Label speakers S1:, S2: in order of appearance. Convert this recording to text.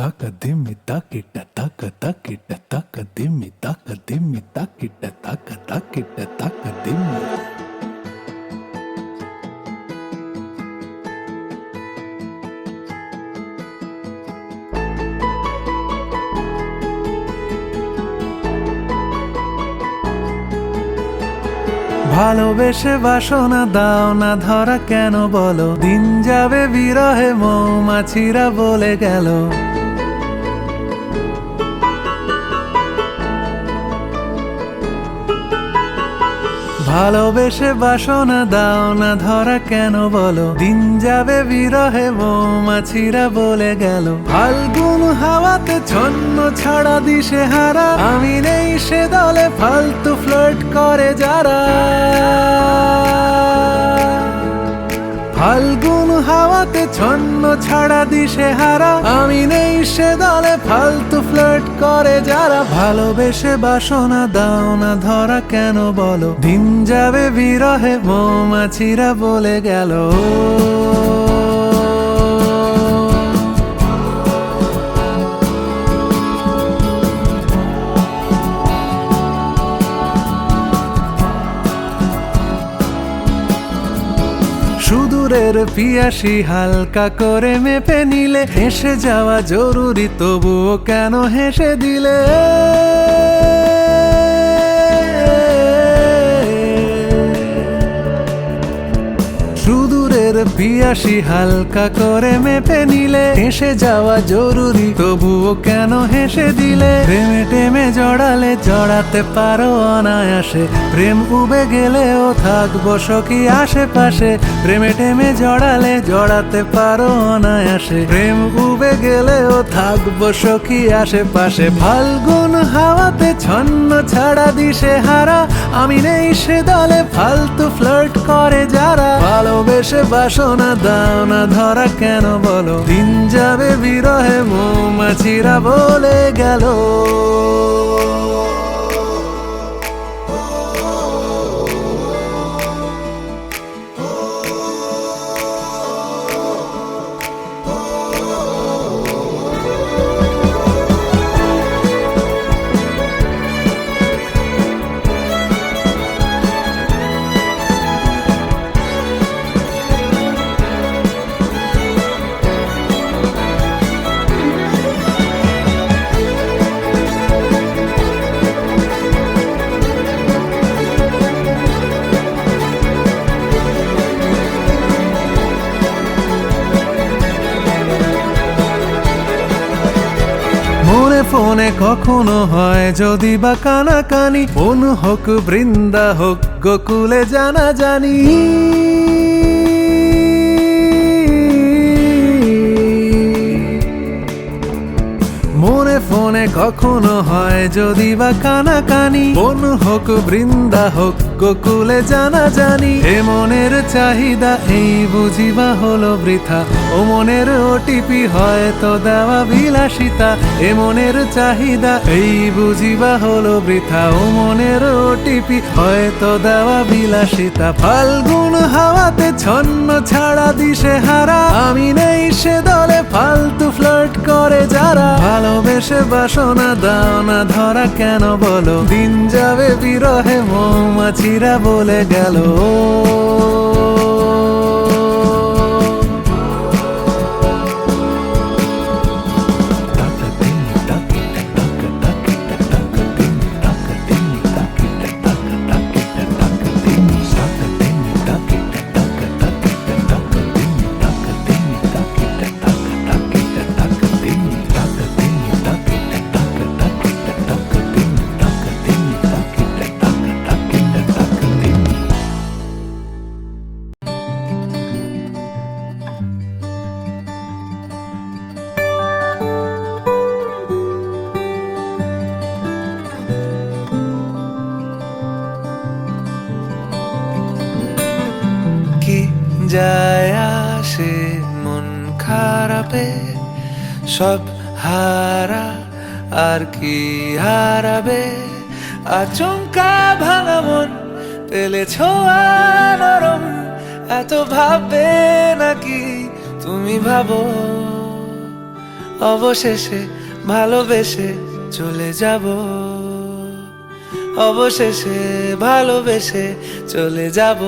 S1: taka dimmi takita taka takita taka dimmi taka dimmi takita taka takita taka dimmi. ভালোবেসে বাসনা দাও না ধরা কেন বলো, দিন যাবে বিরহে মৌমাছিরা বলে গেল। ভালোবেসে বাসনা দাও না ধরা কেন বলো, দিন যাবে বিরহে মৌমাছিরা বলে গেল। ফাল্গুন হাওয়াতে ছন্ন ছাড়া দিশে হারা, আমি নেই সে দলে ফালতু ফ্লার্ট করে যারা। ফাল্গুন হাওয়াতে ছন্ন ছাড়া দিশে হারা, আমি নেই সে দলে ফালতু ফ্লার্ট করে যারা। ভালোবেসে বাসনা দাও না ধরা কেন বলো, দিন যাবে বিরহে মৌমাছিরা বলে গেল। সুদূরের পিয়াসী হালকা করে মেপে নিলে, হেসে যাওয়া জরুরি তবুও কেন হেসে দিলে। সুদূরের পিয়াসী হালকা করে মেপে নিলে, হেসে যাওয়া জরুরি তবুও কেন হেসে দিলে। প্রেমে টেমে জড়ালে জড়াতে পারো অনায়াসে, প্রেম উবে গেলেও থাকবো সখী আশেপাশে। প্রেমে টেমে জড়ালে জড়াতে পারো অনায়াসে, প্রেম উবে গেলেও থাকবো সখী আশেপাশে। ফাল্গুন হাওয়াতে ছন্ন ছাড়া দিশে হারা, আমি নেই সে দলে ফালতু ফ্লার্ট করে যারা। ভালোবেসে বাসনা দাও না ধরা কেন বলো, দিন যাবে বিরহে মৌমাছিরা বলে গেল। ফোনে কখনো হয় যদি বা কানাকানি, মন হোক বৃন্দা হোক গোকুলে জানা জানি। মনে ফোনে কখনো হয় যদি বা কানাকানি, মন হোক বৃন্দা হোক গোকুলে জানা জানি। এ মনের চাহিদা এই বুঝিবা হলো বৃথা, ও মনের ওটিপি হয়তো দেওয়া বিলাসিতা। এ মনের চাহিদা এই বুঝিবা হলো বৃথা, ও মনের ওটিপি হয়তো দেওয়া বিলাসিতা। ফাল্গুন হাওয়াতে ছন্ন ছাড়া দিশে হারা, আমি নেই সে দলে ফালতু ফ্লার্ট করে যারা। ভালোবেসে বাসনা দাও না ধরা কেন বলো, দিন যাবে বিরহে মৌমাছিরা বলে গেল। যায় আসে মন খারাপে, সব হারা আর কি হারাবে। আচমকা ভাঙা মন পেলে ছোঁয়া নরম, এত ভাববে নাকি তুমি ভাবো।
S2: অবশেষে ভালোবেসে চলে যাব, অবশেষে ভালোবেসে চলে যাব।